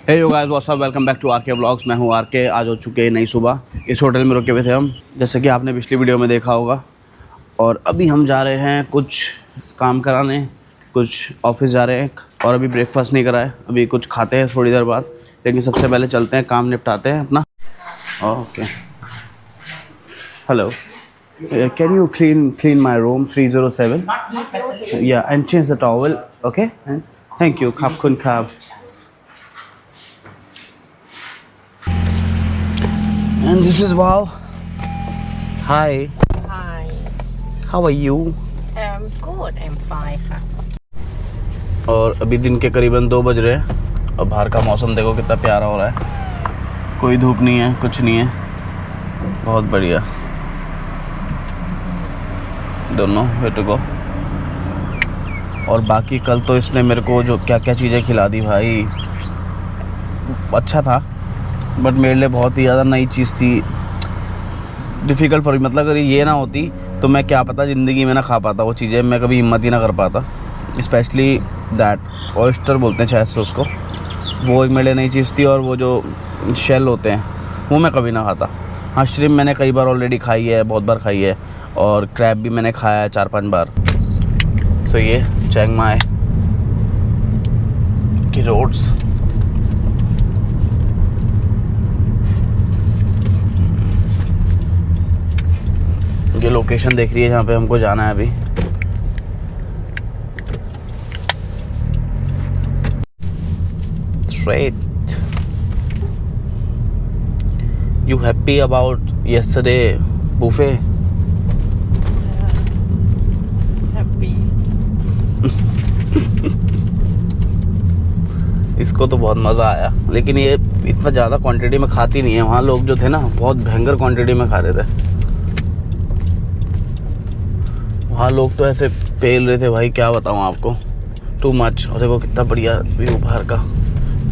Hey yo guys what's up, welcome back to RK vlogs. मैं हूँ R K. आज हो चुके हैं नई सुबह। इस होटल में रुके हुए थे हम, जैसे कि आपने पिछली वीडियो में देखा होगा। और अभी हम जा रहे हैं कुछ काम कराने, कुछ ऑफिस जा रहे हैं। और अभी ब्रेकफास्ट नहीं करा है, अभी कुछ खाते हैं थोड़ी देर बाद। लेकिन सबसे पहले चलते हैं, काम निपटाते हैं अपना। Okay, hello, can you clean my room 307? Yeah and change the towel, okay, thank you. खाप खुन खाप। And this is Wow. Hi. Hi. How are you? I'm good. I'm fine.ค่ะ और अभी दिन के करीबन 2 बज रहे हैं और बाहर का मौसम देखो कितना प्यारा हो रहा है। कोई धूप नहीं है, कुछ नहीं है, बहुत बढ़िया। दोनों वे टू गो। और बाकी कल तो इसने मेरे को जो क्या क्या चीज़ें खिला दी भाई, अच्छा था। बट मेरे लिए बहुत ही ज़्यादा नई चीज़ थी, डिफ़िकल्ट फॉर मी। मतलब अगर ये ना होती तो मैं क्या पता ज़िंदगी में ना खा पाता वो चीज़ें, मैं कभी हिम्मत ही ना कर पाता। स्पेशली दैट ऑयस्टर बोलते हैं शायद से उसको, वो एक मेरे लिए नई चीज़ थी। और वो जो शेल होते हैं वो मैं कभी ना खाता। हाँ, श्रिम्प मैंने कई बार ऑलरेडी खाई है, बहुत बार खाई है। और क्रैब भी मैंने खाया है 4-5 बार। सो ये चिंग माई की रोड्स। ये लोकेशन देख रही है जहाँ पे हमको जाना है अभी। Straight. You happy about yesterday buffet? Happy. इसको तो बहुत मज़ा आया, लेकिन ये इतना ज़्यादा क्वांटिटी में खाती नहीं है। वहाँ लोग जो थे ना बहुत भयंकर क्वांटिटी में खा रहे थे। वहाँ लोग तो ऐसे पेल रहे थे भाई, क्या बताऊँ आपको, टू मच। और देखो कितना बढ़िया व्यू बाहर का,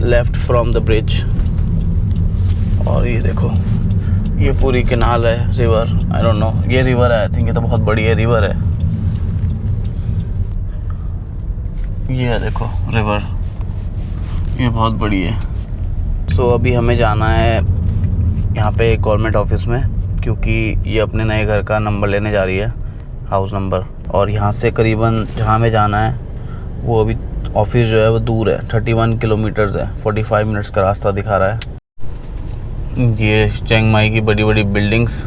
लेफ्ट फ्रॉम द ब्रिज। और ये देखो, ये पूरी कैनाल है, रिवर, आई डोंट नो, ये रिवर है आई थिंक। ये तो बहुत बड़ी है रिवर है। ये है देखो रिवर, ये बहुत बड़ी है। सो अभी हमें जाना है यहाँ पे गवर्नमेंट ऑफिस में, क्योंकि ये अपने नए घर का नंबर लेने जा रही है, हाउस नंबर। और यहाँ से करीबन जहाँ हमें जाना है वो अभी ऑफिस जो है वो दूर है, 31 किलोमीटर्स है, 45 मिनट्स का रास्ता दिखा रहा है। ये चिंग माई की बड़ी बड़ी बिल्डिंग्स।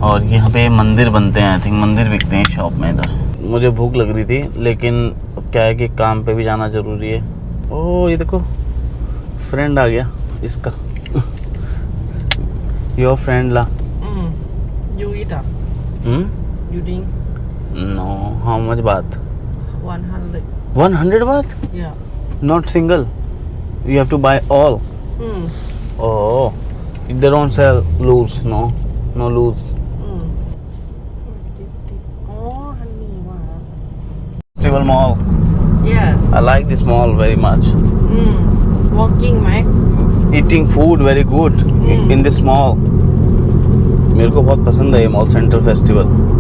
और यहाँ पे मंदिर बनते हैं आई थिंक, मंदिर बिकते हैं शॉप में इधर। मुझे भूख लग रही थी, लेकिन अब क्या है कि काम पे भी जाना ज़रूरी है। ओह ये देखो, फ्रेंड आ गया इसका। योर फ्रेंड ला। You eat up. You drink. No, how much baht? 100. 100 baht? Yeah. Not single. You have to buy all. Oh, they don't sell loose. No loose. Oh, honey, wow. Festival mall. Yeah. I like this mall very much. Walking, Mike. Eating food very good in this mall. मेरे को बहुत पसंद है ये mall, central festival.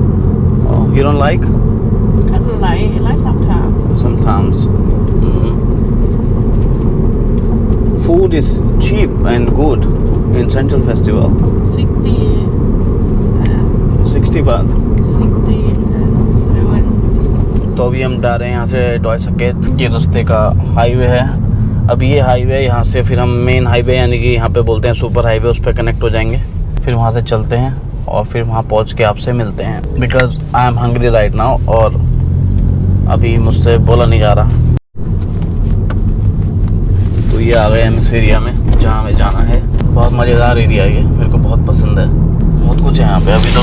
You don't like? Kind of like sometimes. Sometimes. Food is cheap and good in Central Festival. 60 and 60 baht. 60 and 70. तो अभी हम जा रहे हैं यहाँ से डॉय सकेत के रास्ते का हाईवे है। अभी ये हाईवे, यहाँ से फिर हम मेन हाईवे यानी कि यहाँ पे बोलते हैं सुपर हाईवे, उस पर कनेक्ट हो जाएंगे। फिर वहाँ से चलते हैं और फिर वहाँ पहुँच के आपसे मिलते हैं, because I am hungry right now. और अभी मुझसे बोला नहीं जा रहा। तो ये आ गए हम इस एरिया में जहाँ हमें जाना है। बहुत मज़ेदार एरिया है ये, मेरे को बहुत पसंद है। बहुत कुछ है यहाँ पे। अभी तो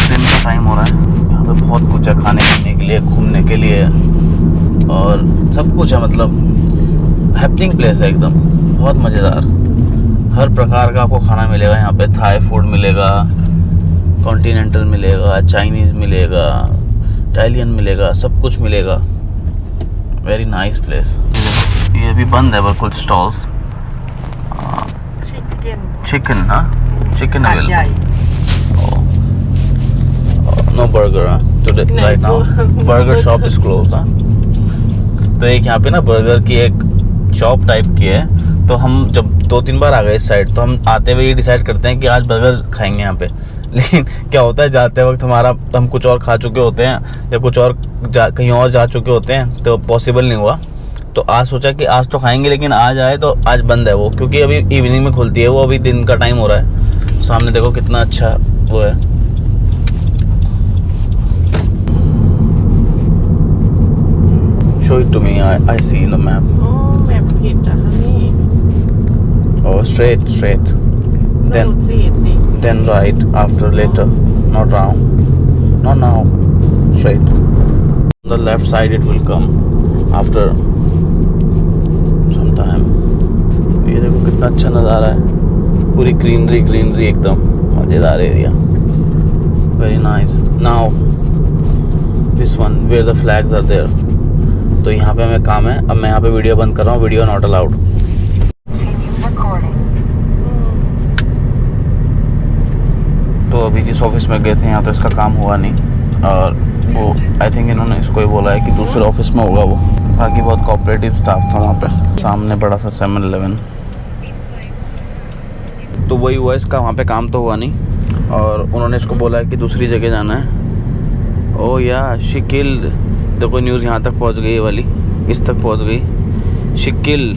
दिन का टाइम हो रहा है, यहाँ पे बहुत कुछ है खाने पीने के लिए, घूमने के लिए, और सब कुछ है। मतलब हैपनिंग प्लेस है एकदम, बहुत मज़ेदार। हर प्रकार का आपको खाना मिलेगा यहाँ पे। थाई फूड मिलेगा, कॉन्टिनेंटल मिलेगा, चाइनीज़ मिलेगा, इटालियन मिलेगा, सब कुछ मिलेगा। Very nice place. ये अभी बंद है बिल्कुल स्टॉल्स। चिकन, हाँ chicken available. No burger today right now, burger shop is closed. तो एक यहाँ पे ना बर्गर की एक शॉप टाइप की है, तो हम जब 2-3 बार आ गए इस साइड, तो हम आते हुए ये डिसाइड करते हैं कि आज बर्गर खाएंगे यहाँ पे। लेकिन क्या होता है, जाते वक्त हम कुछ और खा चुके होते हैं या कुछ और कहीं और जा चुके होते हैं, तो पॉसिबल नहीं हुआ। तो आज सोचा कि आज तो खाएंगे, लेकिन आज आए तो आज बंद है वो, क्योंकि अभी इवनिंग में खुलती है वो, अभी दिन का टाइम हो रहा है। सामने देखो कितना अच्छा वो है। Show it to me. I see in the map. Oh, map ผิดอ่ะนี่ Oh, straight. Then เราสิดิ then right after later, not round, not now, straight. On the left side it will come after some time. ये देखो कितना अच्छा नज़ारा है, पूरी greenery एकदम मज़ेदार area, very nice. Now this one where the flags are there. तो यहाँ पे हमें काम है। अब मैं यहाँ पे वीडियो बंद कर रहा हूँ, वीडियो नॉट अलाउड। तो अभी जिस ऑफिस में गए थे यहाँ तो इसका काम हुआ नहीं, और वो आई थिंक इन्होंने इसको ही बोला है कि दूसरे ऑफिस में होगा वो। बाकी बहुत कोऑपरेटिव स्टाफ था वहाँ पे। सामने बड़ा सा 7-Eleven, तो वही हुआ, इसका वहाँ पे काम तो हुआ नहीं, और उन्होंने इसको बोला है कि दूसरी जगह जाना है। ओ या शिकिल, देखो न्यूज़ यहाँ तक पहुँच गई, ये वाली इस तक पहुँच गई। शिकिल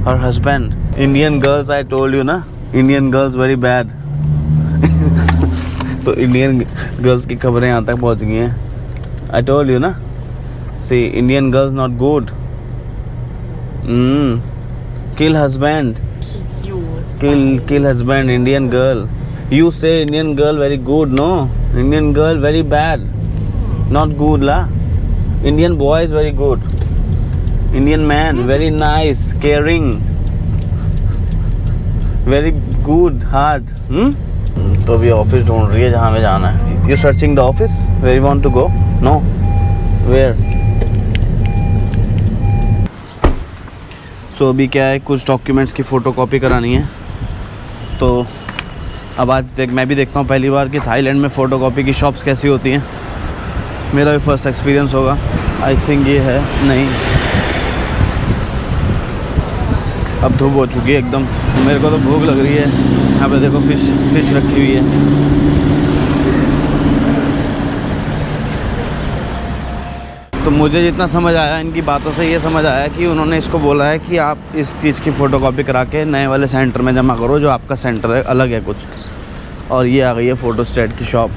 her husband, Indian girls, I told you ना, इंडियन गर्ल्स वेरी बैड। तो इंडियन गर्ल्स की खबरें यहाँ तक पहुँच गई हैं। आई टोल्ड यू ना, see Indian girls not good. Kill husband, kill husband, Indian girl. You say Indian girl very good, no? Indian girl very bad, not good la. Indian boy is very good. Indian man very nice, caring, very good heart. तो अभी office ढूंढ रही है जहाँ हमें जाना है। You searching the office where you want to go? No, where? तो अभी क्या है, कुछ डॉक्यूमेंट्स की फ़ोटोकॉपी करानी है। तो अब आज मैं भी देखता हूँ पहली बार कि थाईलैंड में फ़ोटोकॉपी की शॉप्स कैसी होती हैं। मेरा भी फर्स्ट एक्सपीरियंस होगा। आई थिंक ये है, नहीं अब धूप हो चुकी है एकदम। मेरे को तो भूख लग रही है। यहाँ पे देखो फिश रखी हुई है। तो मुझे जितना समझ आया इनकी बातों से, ये समझ आया कि उन्होंने इसको बोला है कि आप इस चीज़ की फ़ोटोकॉपी करा के नए वाले सेंटर में जमा करो, जो आपका सेंटर है अलग है कुछ। और ये आ गई है फ़ोटोस्टेट की shop.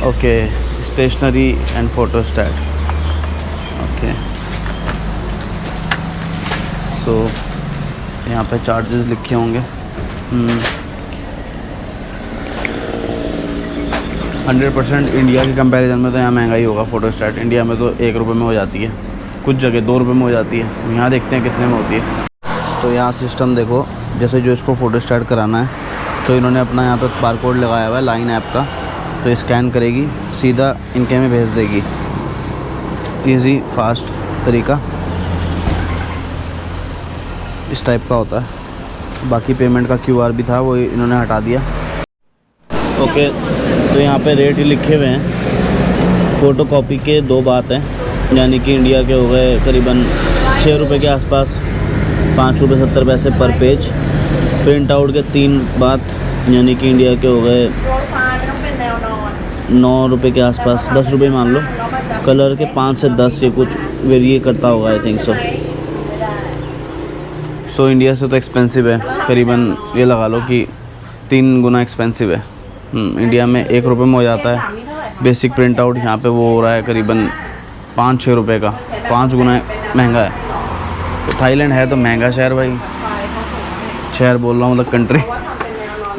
Okay, stationery and photostat. Okay, so यहाँ पे चार्जेस लिखे होंगे। 100% इंडिया के कंपैरिजन में तो यहाँ महंगा ही होगा फ़ोटोस्टेट। इंडिया में तो 1 रुपये में हो जाती है, कुछ जगह 2 रुपये में हो जाती है। यहाँ देखते हैं कितने में होती है। तो यहाँ सिस्टम देखो, जैसे जो इसको फ़ोटोस्टेट कराना है, तो इन्होंने अपना यहाँ पे बारकोड लगाया हुआ है लाइन ऐप का। तो ये स्कैन करेगी, सीधा इनके में भेज देगी। ईज़ी फास्ट तरीका इस टाइप का होता है। बाकी पेमेंट का QR भी था, वो इन्होंने हटा दिया। ओके, तो यहाँ पे रेट ही लिखे हुए हैं। फ़ोटोकॉपी के 2 बात हैं, यानी कि इंडिया के हो गए करीबन 6 रुपये के आसपास, 5 रुपये 70 पैसे पर पेज। प्रिंट आउट के 3 बात, यानी कि इंडिया के हो गए 9 रुपये के आसपास, 10 रुपये मान लो। कलर के 5 से 10 ये कुछ वेरिए करता होगा, आई थिंक सो इंडिया से तो एक्सपेंसिव है, करीबन ये लगा लो कि 3 गुना एक्सपेंसिव है। इंडिया में 1 रुपये में हो जाता है बेसिक प्रिंट आउट, यहाँ पे वो हो रहा है करीबन 5-6 रुपये का, 5 गुना महंगा है। तो थाईलैंड है तो महंगा शहर भाई, शहर बोल रहा हूँ मतलब कंट्री।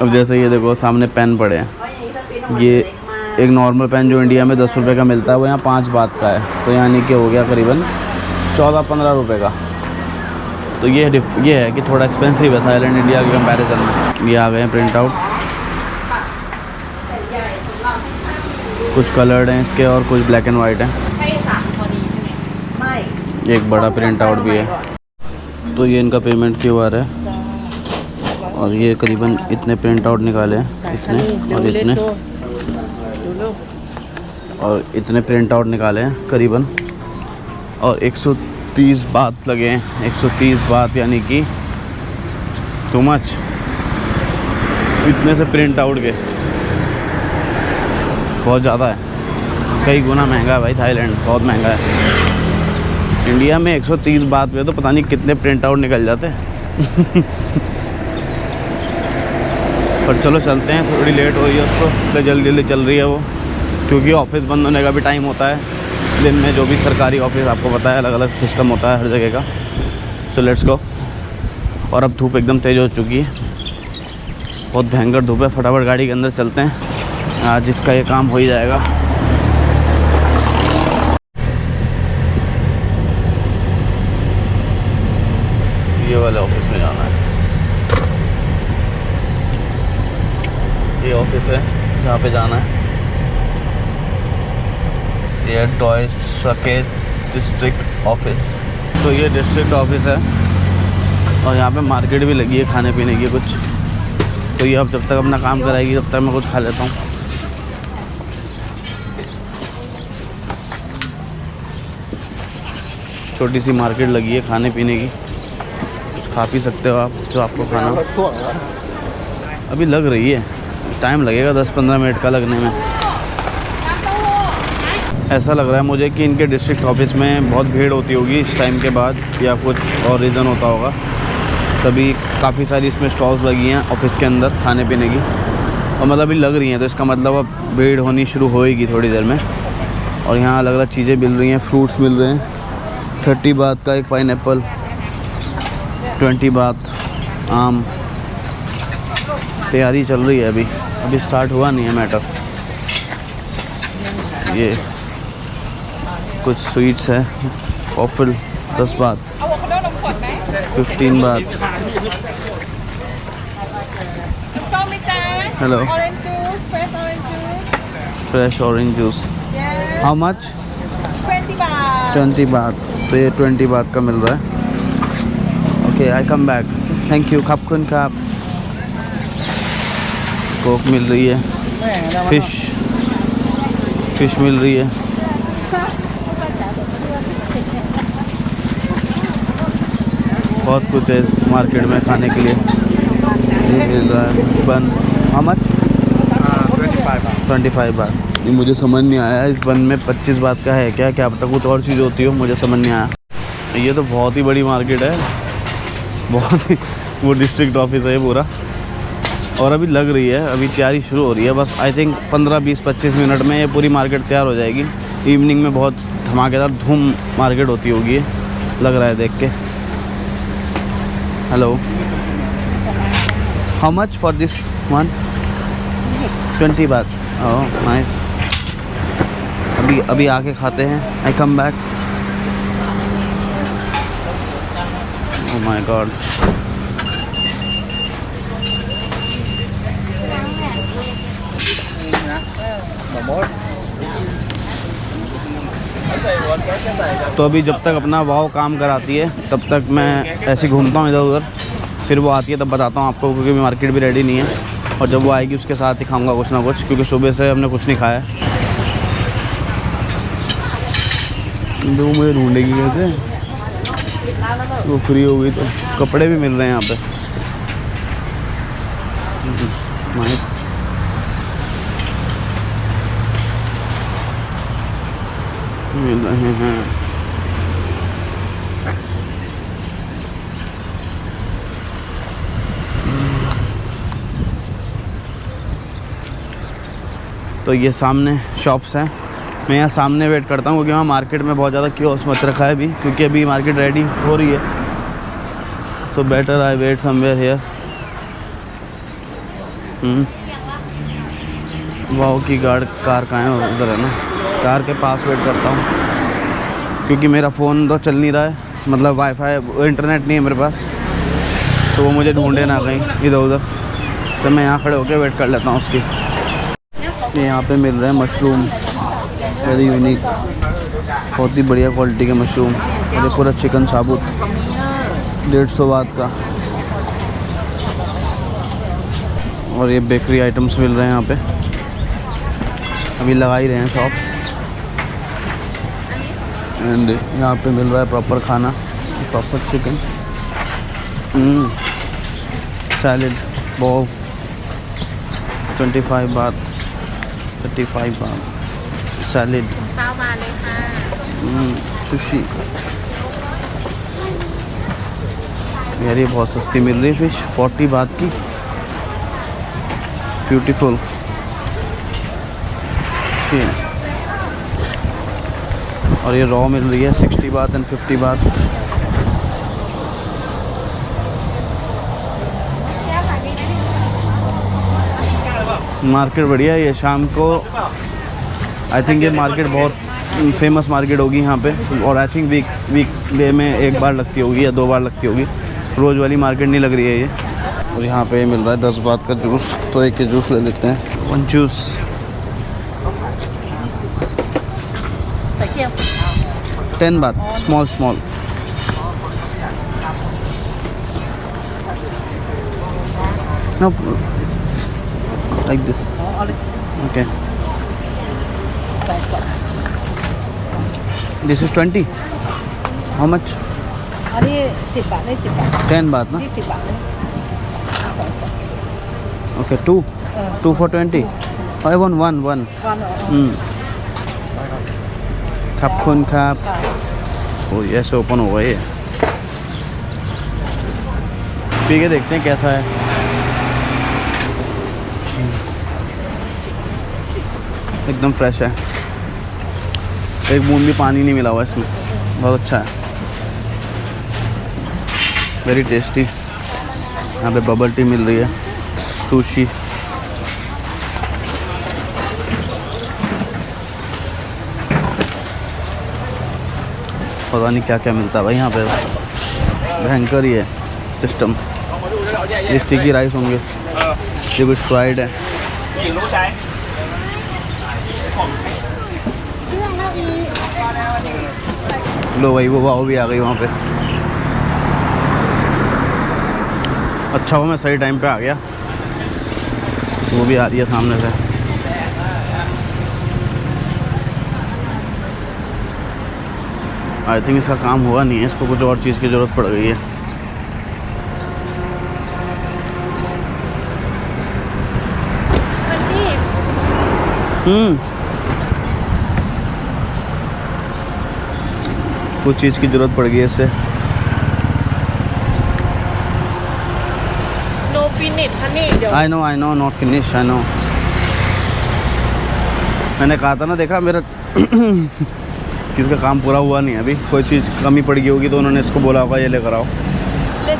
अब जैसे ये देखो सामने पेन पड़े हैं, ये एक नॉर्मल पेन जो इंडिया में 10 रुपये का मिलता है वो यहाँ 5 बात का है, तो यानी कि हो गया करीबन 14-15 रुपये का। तो ये है कि थोड़ा एक्सपेंसिव है थाईलैंड इंडिया के कंपैरिजन में। ये आ गए हैं प्रिंट आउट, कुछ कलर्ड हैं इसके और कुछ ब्लैक एंड वाइट हैं। एक बड़ा प्रिंट आउट भी है। तो ये इनका पेमेंट QR है, और ये करीबन इतने प्रिंट आउट निकाले हैं, इतने और इतने और इतने प्रिंट आउट निकाले हैं करीबन, और 130 बात लगे हैं, 130 बात, यानी कि टू मच। इतने से प्रिंट आउट के बहुत ज़्यादा है, कई गुना महंगा है भाई। थाईलैंड बहुत महंगा है। इंडिया में 130 बात पे तो पता नहीं कितने प्रिंट आउट निकल जाते हैं। पर चलो चलते हैं, थोड़ी लेट हो रही है उसको, तो जल्दी जल्दी चल रही है वो, क्योंकि ऑफिस बंद होने का भी टाइम होता है दिन में। जो भी सरकारी ऑफिस आपको पता है, अलग अलग सिस्टम होता है हर जगह का। So let's go. और अब धूप एकदम तेज़ हो चुकी है, बहुत भयंकर धूप है। फटाफट गाड़ी के अंदर चलते हैं, आज इसका ये काम हो ही जाएगा। ये वाले ऑफिस में जाना है। ये ऑफिस है जहाँ पे जाना है। ये टॉय सके डिस्ट्रिक्ट ऑफिस। तो ये डिस्ट्रिक्ट ऑफिस है और यहाँ पे मार्केट भी लगी है खाने पीने की कुछ। तो ये अब जब तक अपना काम कराएगी तब तक मैं कुछ खा लेता हूँ। छोटी सी मार्केट लगी है खाने पीने की, कुछ खा पी सकते हो आप जो आपको खाना। अभी लग रही है, टाइम लगेगा 10-15 मिनट का लगने में। ऐसा लग रहा है मुझे कि इनके डिस्ट्रिक्ट ऑफिस में बहुत भीड़ होती होगी इस टाइम के बाद, या कुछ और रीज़न होता होगा, तभी काफ़ी सारी इसमें स्टॉल्स लगी हैं ऑफिस के अंदर खाने पीने की। और मतलब अभी लग रही हैं, तो इसका मतलब अब भीड़ होनी शुरू होएगी थोड़ी देर में। और यहाँ अलग अलग चीज़ें मिल रही हैं, फ्रूट्स मिल रहे हैं। 30 बात का एक पाइनएप्पल, 20 बात आम। तैयारी चल रही है, अभी स्टार्ट हुआ नहीं है मैटर। ये कुछ स्वीट्स है, वॉफल 10 बात, 15 बात। Hello, fresh orange juice. How much? 20 बात। तो ये 20 बात का मिल रहा है। Okay, I come back, thank you. खापकुन खाप। कोक मिल रही है, फिश मिल रही है। बहुत कुछ है इस मार्केट में खाने के लिए। ये मिल रहा है बन। How much? 25 बात। ये मुझे समझ नहीं आया इस बन में 25 बात का है क्या, क्या पता कुछ और चीज़ होती हो, मुझे समझ नहीं आया। ये तो बहुत ही बड़ी मार्केट है, बहुत ही। वो डिस्ट्रिक्ट ऑफिस है ये पूरा। और अभी लग रही है, अभी तैयारी शुरू हो रही है। बस आई थिंक 15-20-25 मिनट में ये पूरी मार्केट तैयार हो जाएगी। इवनिंग में बहुत धमाकेदार धूम मार्केट होती होगी, लग रहा है देख के। Hello, how much for this one? 20 baht. Oh nice. अभी आके खाते हैं। I come back. Oh my god. तो अभी जब तक अपना वाव काम कराती है तब तक मैं ऐसे घूमता हूँ इधर उधर। फिर वो आती है तब बताता हूँ आपको, क्योंकि मार्केट भी रेडी नहीं है। और जब वो आएगी उसके साथ ही खाऊंगा कुछ ना कुछ, क्योंकि सुबह से हमने कुछ नहीं खाया। वो मुझे ढूंढेगी कैसे, वो फ्री हो गई तो। कपड़े भी मिल रहे हैं यहाँ पे, मिल रहे हैं। तो ये सामने शॉप्स हैं। मैं यहाँ सामने वेट करता हूँ, क्योंकि वहाँ मार्केट में बहुत ज़्यादा क्योस मच रखा है अभी, क्योंकि अभी मार्केट रेडी हो रही है। So better I wait somewhere here. Wow की कार कहाँ है? उधर है ना, कार के पास वेट करता हूँ, क्योंकि मेरा फ़ोन तो चल नहीं रहा है, मतलब वाईफाई इंटरनेट नहीं है मेरे पास, तो वो मुझे ढूंढे ना कहीं इधर उधर। तो मैं यहाँ खड़े होकर वेट कर लेता हूँ उसकी। ये यहाँ पे मिल रहे हैं मशरूम, वेरी यूनिक, बहुत ही बढ़िया क्वालिटी के मशरूम। और ये पूरा चिकन साबुत 150 बात का। और ये बेकरी आइटम्स मिल रहे हैं यहाँ पे, अभी लगा ही रहे हैं शॉप। एंड यहाँ पे मिल रहा है प्रॉपर खाना, प्रॉपर चिकन, सैलड, बोल 25 बात, 35 बात, सैलड, 20 บาทเลยค่ะ सुशी। यार ये बहुत सस्ती मिल रही है फिश, 40 बात की, ब्यूटीफुल। अच्छी है। और ये रॉ मिल रही है 60 बात एंड 50 बात। मार्केट बढ़िया है ये। शाम को आई थिंक ये मार्केट बहुत फेमस मार्केट होगी यहाँ पे, और आई थिंक वीक डे में एक बार लगती होगी या 2 बार लगती होगी, रोज़ वाली मार्केट नहीं लग रही है ये। और यहाँ पे मिल रहा है 10 बात का जूस, तो एक के जूस ले लेते हैं। 1 जूस ใส่เกี๊ยว 10 बात, small. No, like this. Okay. This is 20. How much? อันนี้10 บาทได้10 บาท 10 baht, no? นี่10 บาทเลย2 บาท Okay, 2. 2 for 20. I want one. วัน खप खून खप। ओ ऐसे ओपन होगा ये, पी के देखते हैं कैसा है। एकदम फ्रेश है, एक बूंद भी पानी नहीं मिला हुआ इसमें, बहुत अच्छा है, वेरी टेस्टी। यहाँ पे बबल टी मिल रही है, सुशी, पता नहीं क्या क्या मिलता है भाई यहाँ पे, भयंकर ही है सिस्टम। ये स्टिकी राइस होंगे, ये कुछ फ्राइड है। लो भाई वो वाव भी आ गई वहाँ पे। अच्छा हो मैं सही टाइम पे आ गया, वो भी आ रही है सामने से। आई थिंक इसका काम हुआ नहीं है, इसको कुछ और चीज़ की ज़रूरत पड़ गई है। कुछ चीज़ की ज़रूरत पड़ गई है इससे। no finish ฮันนี่เดี๋ยว I know not finish, I know. मैंने कहा था ना, देखा मेरा किसका काम पूरा हुआ नहीं है अभी, कोई चीज़ कमी पड़ गई होगी तो उन्होंने इसको बोला होगा ये लेकर आओ। let's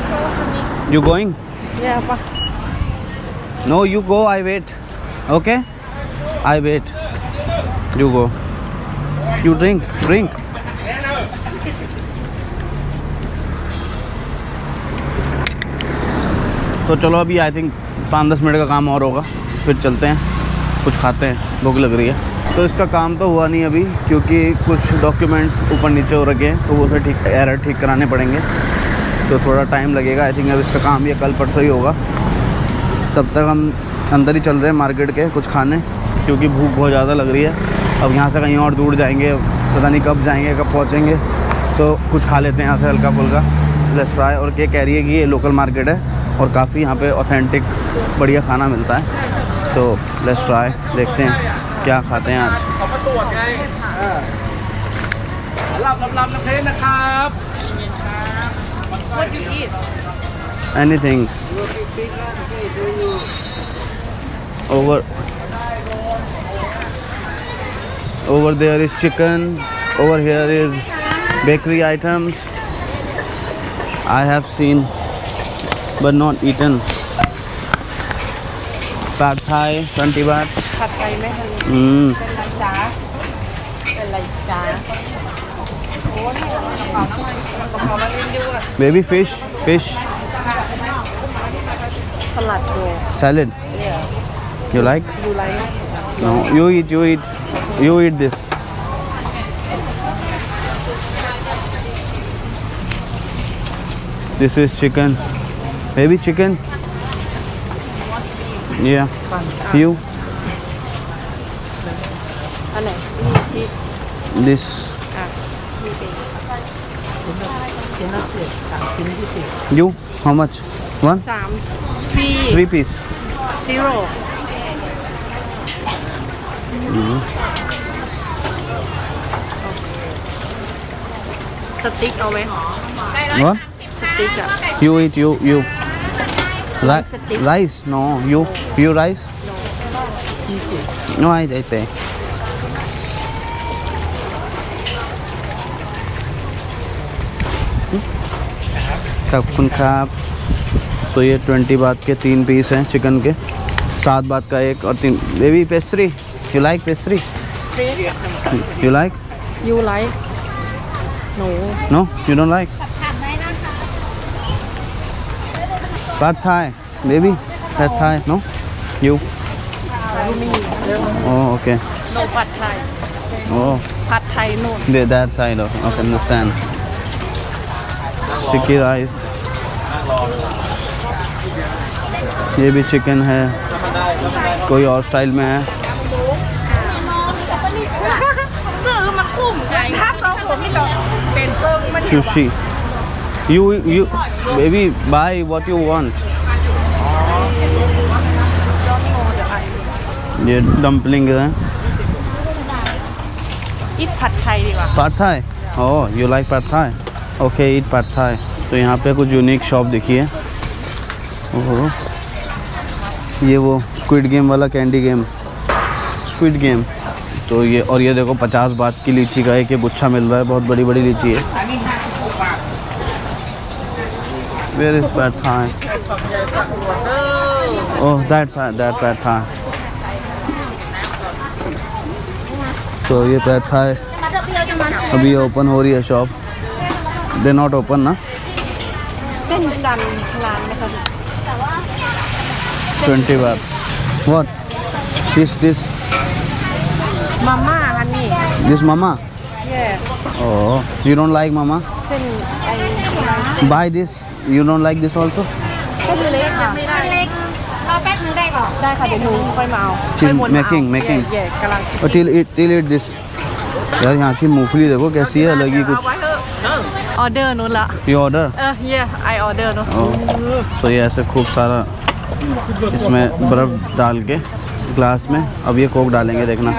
go ฮันนี่ you going? เนี่ยปะ no you go, I wait. Okay I wait, you go, you drink. तो चलो अभी आई थिंक 5-10 मिनट का काम और होगा, फिर चलते हैं, कुछ खाते हैं, भूख लग रही है। तो इसका काम तो हुआ नहीं अभी, क्योंकि कुछ डॉक्यूमेंट्स ऊपर नीचे हो रखे हैं, तो वो उसे एरर ठीक कराने पड़ेंगे, तो थोड़ा टाइम लगेगा। आई थिंक अब इसका काम ये कल परसों ही होगा। तब तक हम अंदर ही चल रहे हैं मार्केट के कुछ खाने, क्योंकि भूख बहुत ज़्यादा लग रही है। अब यहाँ से कहीं और दूर जाएंगे, पता नहीं कब जाएंगे, कब पहुँचेंगे। सो कुछ खा लेते हैं यहाँ से हल्का फुल्का, लेट्स ट्राई। और क्या कह रही है कि ये लोकल मार्केट है और काफ़ी यहाँ पे ऑथेंटिक बढ़िया खाना मिलता है। सो लेट्स ट्राई, देखते हैं क्या खाते हैं आज। what you eat Anything. Over there is chicken. Over here is bakery items. I have seen but not eaten. Pad Thai 20 baht. ผัดไทยไหมฮันนี่เป็นไรจ้าเป็นไรจ้าโอ้นี่กระเป๋าน้ำมันกระเป๋ามาเล่นด้วย Baby fish. สลัดโด Salad. You like? ดูไรนะ No. You eat this. This is chicken. Baby chicken. Yeah. You. อันไหนนี่ This. อ่ะ You how much? One 3 3 piece. 0 สติ๊กเอาไหม What? สติ๊กอะ You eat you. Rice? No. You rice? No, I pay. खबकुन खाब। तो ये 20 बात के 3 piece हैं chicken के, 7 बात का एक और 3। Baby pastry, you like pastry? You like? You like No No, you don't like? Pad Thai, baby. Pad Thai, no? You? Oh, okay. No ผัดไทย Oh, ผัดไทยนู่น that side of. Okay, understand. Sticky rice. ये भी chicken है, कोई और style में है। ซื้อมันคุ้มไงถ้าสองคนนี่ก็เป็นเปิ้งมัน Sushi. You baby buy what you want. ये dumpling है। อิทผัดไทยดีกว่า Pad Thai. Oh, you like Pad Thai? Okay, eat Pad Thai. तो यहाँ पे कुछ यूनिक शॉप दिखी है। ओहो, ये वो स्क्विड गेम वाला कैंडी गेम, स्क्विड गेम। तो ये और ये देखो 50 बात की लीची का एक ये गुच्छा मिल रहा है, बहुत बड़ी बड़ी लीची है। Where is Pad Thai? Oh, that Pad Thai. तो ये Pad Thai अभी ओपन हो रही है शॉप। They not open ना? เส้นจันทร์ร้านไหมคะ 20 baht. What? This มาม่าฮันนี่ this mama. yeah Oh, you don't like mama? เส้นไอ้ Buy this. You don't like this also? เส้นเล็กค่ะเล็กรอแป๊บนึงได้ก่อนได้ค่ะเดี๋ยวหนูค่อยมาเอา Chill, ค่อยวนมาเอา making. yeah, yeah กำลัง Oh, till eat this. यार यहाँ की मूंगफली देखो कैसी है, अलग ही कुछ। ออเดอร์นู้นละ You order? yeah I order นู้น Oh, तो ये ऐसे खूब सारा इसमें बर्फ़ डाल के ग्लास में। अब ये कोक डालेंगे, देखना।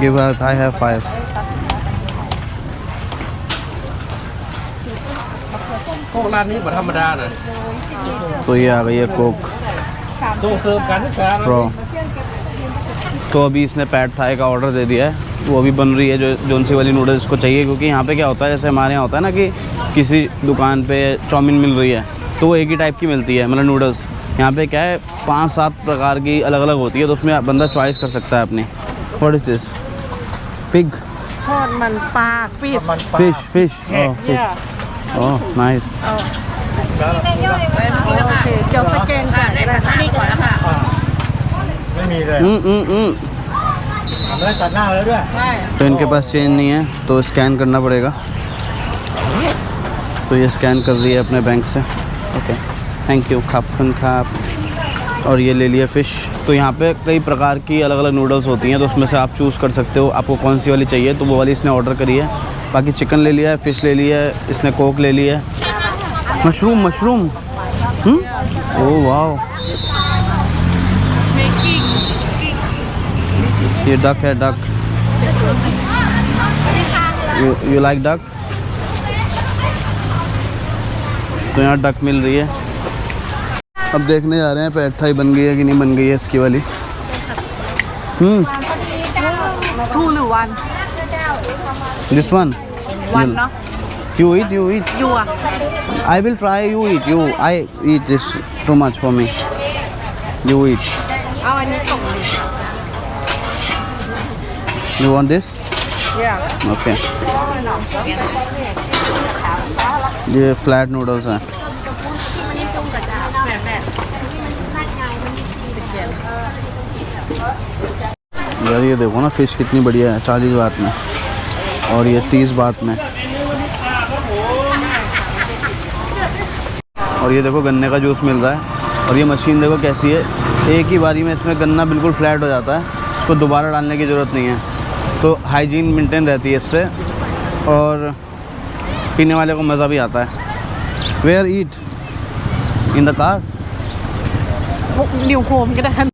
Give us, I have 5.พวกร้านนี้บ่ธรรมดานะ तो ये आ गई है कोक ส่งเสริมการศึกษา स्ट्रॉ। तो अभी इसने पैड थाई का ऑर्डर दे दिया है, वो अभी बन रही है। जो जोनसी वाली नूडल्स को चाहिए, क्योंकि यहाँ पे क्या होता है, जैसे हमारे यहाँ होता है ना कि किसी दुकान पे चाउमीन मिल रही है तो वो एक ही टाइप की मिलती है, मतलब नूडल्स। यहाँ पे क्या है 5-7 प्रकार की अलग अलग होती है, तो उसमें बंदा चॉइस कर सकता है अपनी। What is this? Pig? ทอดมันปลาฟิช fish? Oh, fish. Oh, nice. โอเคเดี๋ยวสแกนจ่ายได้ค่ะนี่ก่อนแล้วค่ะ ไม่มีเลย ทำได้ตัดหน้าแล้วด้วย तो इनके पास चेंज नहीं है, तो स्कैन करना पड़ेगा। तो ये स्कैन कर रही है अपने बैंक से। Okay, thank you. खापन खाप। और ये ले लिया फ़िश। तो यहाँ पे कई प्रकार की अलग अलग नूडल्स होती हैं, तो उसमें से आप चूज़ कर सकते हो आपको कौन सी वाली चाहिए। तो वो वाली इसने ऑर्डर करी है। बाकी चिकन ले लिया है, फ़िश ले लिया है, इसने कोक ले लिया है। मशरूम ओह वाह, ये डक है, डक। You like duck? तो यहाँ डक मिल रही है। अब देखने जा रहे हैं पैड थाई बन गई है कि नहीं बन गई है इसकी वाली। ทูหรือวัน This one? One, no? You eat? ยูอ่ะ I will try, you eat. I eat this too much for me. You eat. เอาอันนี้กล่องนึง You want this? yeah Okay. ये फ्लैट नूडल्स हैं। यार ये देखो ना, फ़िश कितनी बढ़िया है, 40 बात में, और ये 30 बात में। और ये देखो गन्ने का जूस मिल रहा है। और ये मशीन देखो कैसी है, एक ही बारी में इसमें गन्ना बिल्कुल फ्लैट हो जाता है, इसको दोबारा डालने की ज़रूरत नहीं है। तो हाइजीन मेंटेन रहती है इससे और पीने वाले को मज़ा भी आता है। Where eat in the car นิวโฮมก็ได้